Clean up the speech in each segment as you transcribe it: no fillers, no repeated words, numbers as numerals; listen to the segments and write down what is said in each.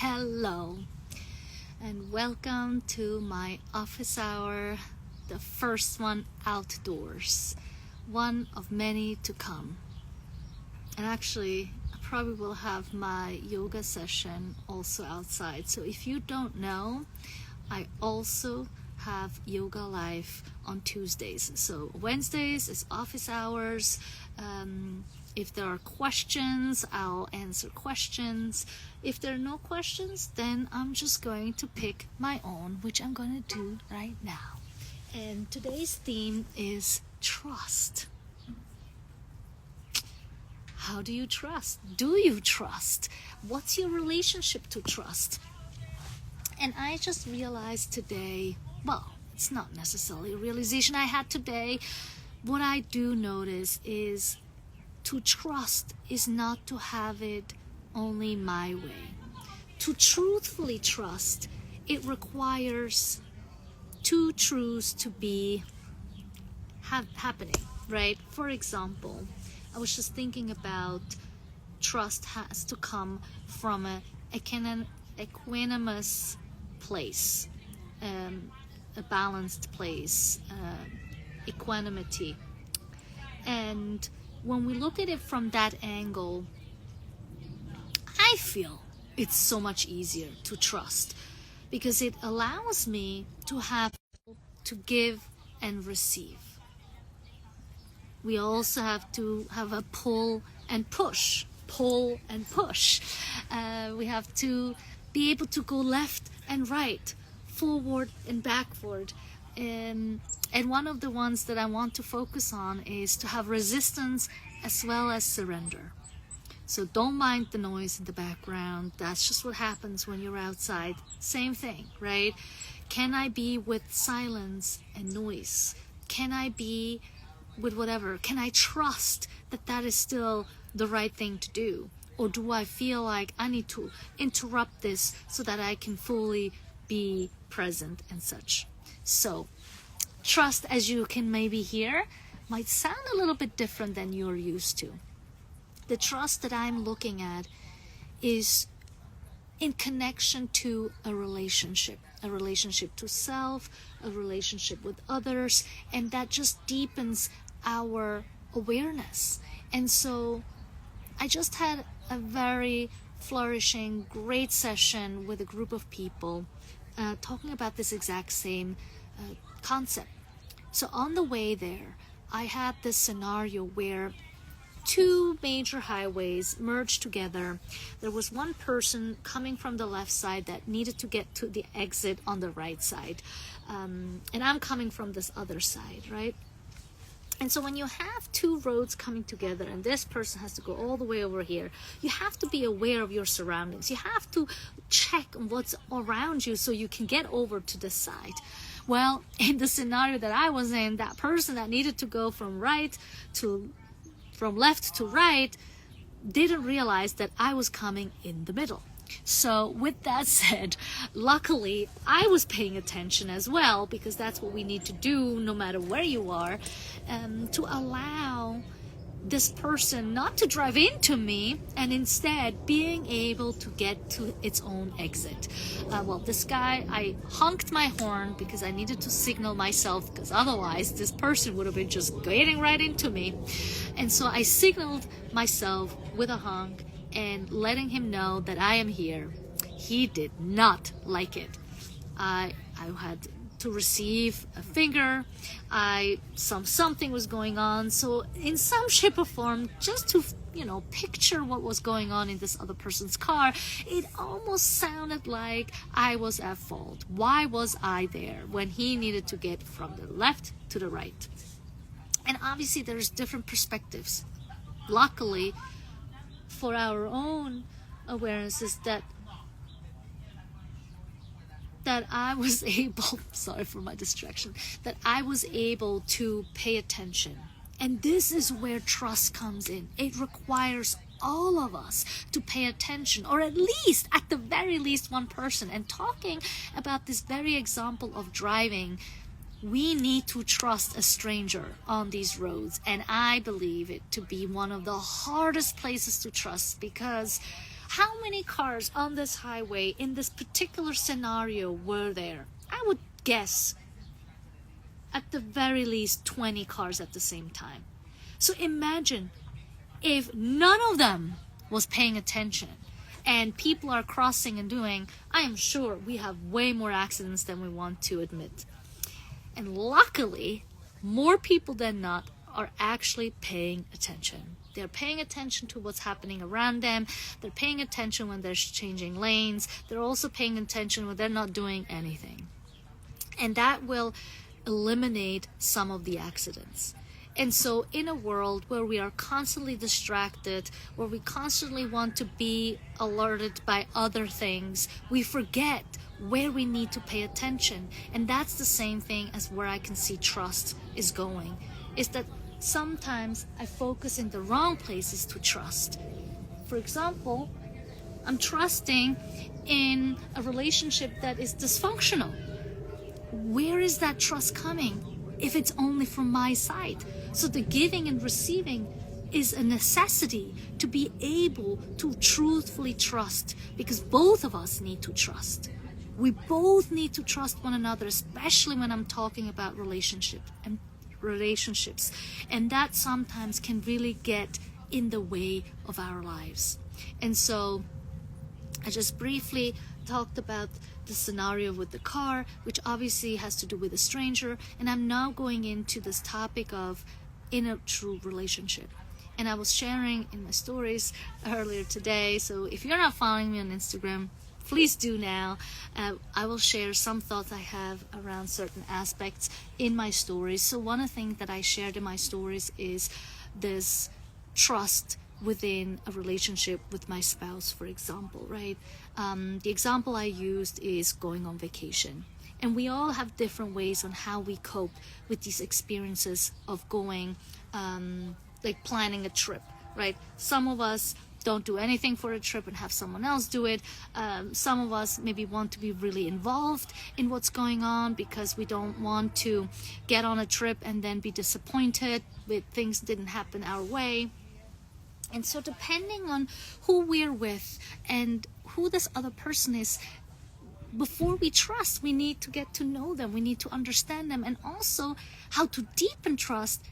Hello, and welcome to my office hour, the first one outdoors, one of many to come. And actually, I probably will have my yoga session also outside. So if you don't know, I also have yoga live on Tuesdays. So Wednesdays is office hours. If there are questions, I'll answer questions. If there are no questions, then I'm just going to pick my own, which I'm going to do right now. And today's theme is trust. How do you trust? Do you trust? What's your relationship to trust? And I just realized today, well, it's not necessarily a realization I had today. What I do notice is to trust is not to have it only my way. To truthfully trust, it requires two truths to be happening, right? For example, I was just thinking about trust has to come from a equanimous place, a balanced place, equanimity. And when we look at it from that angle, I feel it's so much easier to trust because it allows me to give and receive. We also have to have a pull and push. We have to be able to go left and right, forward and backward. And one of the ones that I want to focus on is to have resistance as well as surrender. So don't mind the noise in the background. That's just what happens when you're outside. Same thing, right? Can I be with silence and noise? Can I be with whatever? Can I trust that that is still the right thing to do? Or do I feel like I need to interrupt this so that I can fully be present and such? So trust, as you can maybe hear, might sound a little bit different than you're used to. The trust that I'm looking at is in connection to a relationship to self, a relationship with others, and that just deepens our awareness. And so I just had a very flourishing, great session with a group of people talking about this exact same concept. So on the way there, I had this scenario where two major highways merged together. There was one person coming from the left side that needed to get to the exit on the right side. And I'm coming from this other side, right? And so when you have two roads coming together and this person has to go all the way over here, you have to be aware of your surroundings. You have to check what's around you so you can get over to this side. Well, in the scenario that I was in, that person that needed to go from left to right didn't realize that I was coming in the middle. So with that said, luckily I was paying attention as well, because that's what we need to do no matter where you are, to allow this person not to drive into me and instead being able to get to its own exit. Well, this guy, I honked my horn because I needed to signal myself, because otherwise this person would have been just getting right into me. And so I signaled myself with a honk and letting him know that I am here. He did not like it. I had to receive a finger. Something was going on. So in some shape or form, just to picture what was going on in this other person's car, it almost sounded like I was at fault. Why was I there when he needed to get from the left to the right? And obviously there's different perspectives. Luckily, for our own awarenesses, that I was able, sorry for my distraction, that I was able to pay attention. And this is where trust comes in. It requires all of us to pay attention, or at the very least one person. And talking about this very example of driving, we need to trust a stranger on these roads. And I believe it to be one of the hardest places to trust, because How many cars on this highway in this particular scenario were there? I would guess at the very least 20 cars at the same time. So imagine if none of them was paying attention and people are crossing and doing, I am sure we have way more accidents than we want to admit. And luckily, more people than not are actually paying attention. They're paying attention to what's happening around them. They're paying attention when they're changing lanes. They're also paying attention when they're not doing anything. And that will eliminate some of the accidents. And so in a world where we are constantly distracted, where we constantly want to be alerted by other things, we forget where we need to pay attention. And that's the same thing as where I can see trust is going, is that sometimes I focus in the wrong places to trust. For example, I'm trusting in a relationship that is dysfunctional. Where is that trust coming if it's only from my side? So the giving and receiving is a necessity to be able to truthfully trust, because both of us need to trust. We both need to trust one another, especially when I'm talking about relationships. And that sometimes can really get in the way of our lives. And so I just briefly talked about the scenario with the car, which obviously has to do with a stranger, and I'm now going into this topic of in a true relationship. And I was sharing in my stories earlier today, so if you're not following me on Instagram, please do now. I will share some thoughts I have around certain aspects in my stories. So one of the things that I shared in my stories is this trust within a relationship with my spouse, for example, right? The example I used is going on vacation. And we all have different ways on how we cope with these experiences of going, like planning a trip, right? Some of us don't do anything for a trip and have someone else do it. Some of us maybe want to be really involved in what's going on because we don't want to get on a trip and then be disappointed with things didn't happen our way. And so depending on who we're with and who this other person is, before we trust, we need to get to know them. We need to understand them. And also how to deepen trust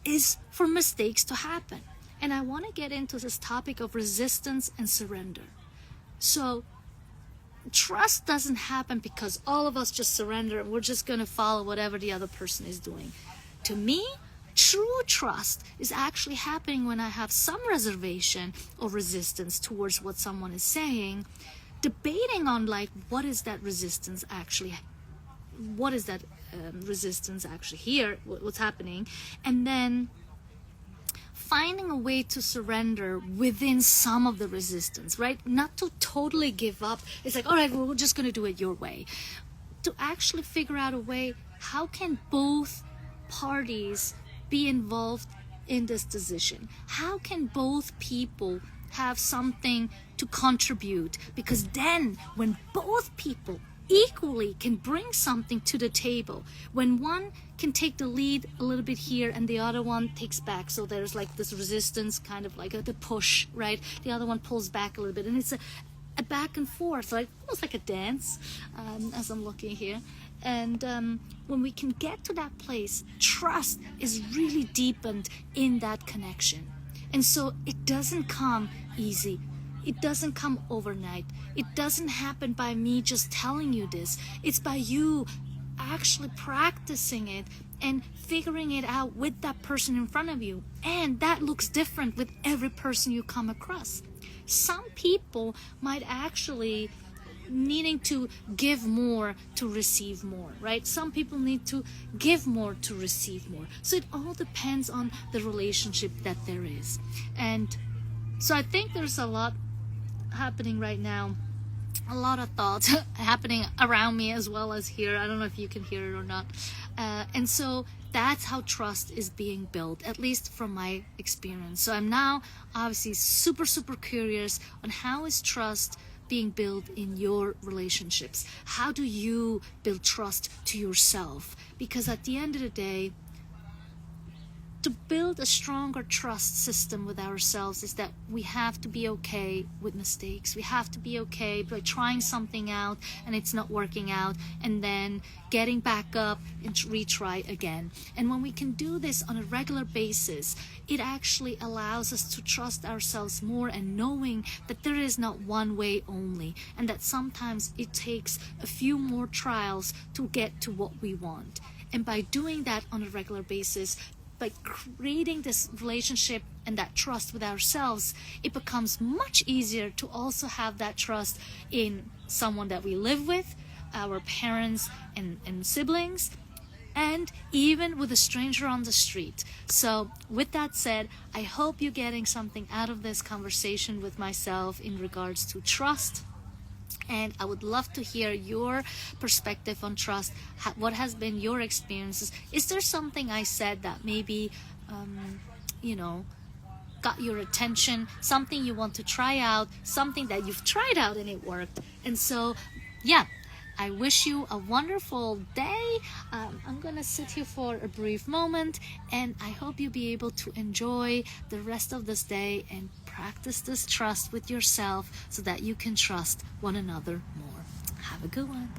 is for mistakes to happen. And I want to get into this topic of resistance and surrender. So trust doesn't happen because all of us just surrender and we're just going to follow whatever the other person is doing. To me, true trust is actually happening when I have some reservation or resistance towards what someone is saying, debating on like, what is that resistance actually here, what's happening, and then finding a way to surrender within some of the resistance, right? Not to totally give up. It's like, all right, we're just going to do it your way. To actually figure out a way, how can both parties be involved in this decision? How can both people have something to contribute? Because then when both people equally can bring something to the table, when one can take the lead a little bit here and the other one takes back, so there's like this resistance, kind of like the push, right? The other one pulls back a little bit, and it's a back and forth, like almost like a dance, as I'm looking here. And when we can get to that place, trust is really deepened in that connection. And so it doesn't come easy. It doesn't come overnight. It doesn't happen by me just telling you this. It's by you actually practicing it and figuring it out with that person in front of you. And that looks different with every person you come across. Some people might actually needing to give more to receive more, right? Some people need to give more to receive more. So it all depends on the relationship that there is. And so I think there's a lot happening right now, a lot of thoughts happening around me as well as here. I don't know if you can hear it or not. And so that's how trust is being built, at least from my experience. So I'm now obviously super curious on how is trust being built in your relationships. How do you build trust to yourself? Because at the end of the day, to build a stronger trust system with ourselves is that we have to be okay with mistakes. We have to be okay by trying something out and it's not working out, and then getting back up and retry again. And when we can do this on a regular basis, it actually allows us to trust ourselves more, and knowing that there is not one way only, and that sometimes it takes a few more trials to get to what we want. And by doing that on a regular basis, by creating this relationship and that trust with ourselves, it becomes much easier to also have that trust in someone that we live with, our parents and siblings, and even with a stranger on the street. So with that said, I hope you're getting something out of this conversation with myself in regards to trust. And I would love to hear your perspective on trust. What has been your experiences? Is there something I said that maybe, got your attention, something you want to try out, something that you've tried out and it worked? And so, yeah, I wish you a wonderful day. I'm gonna sit here for a brief moment, and I hope you'll be able to enjoy the rest of this day and practice this trust with yourself so that you can trust one another more. Have a good one.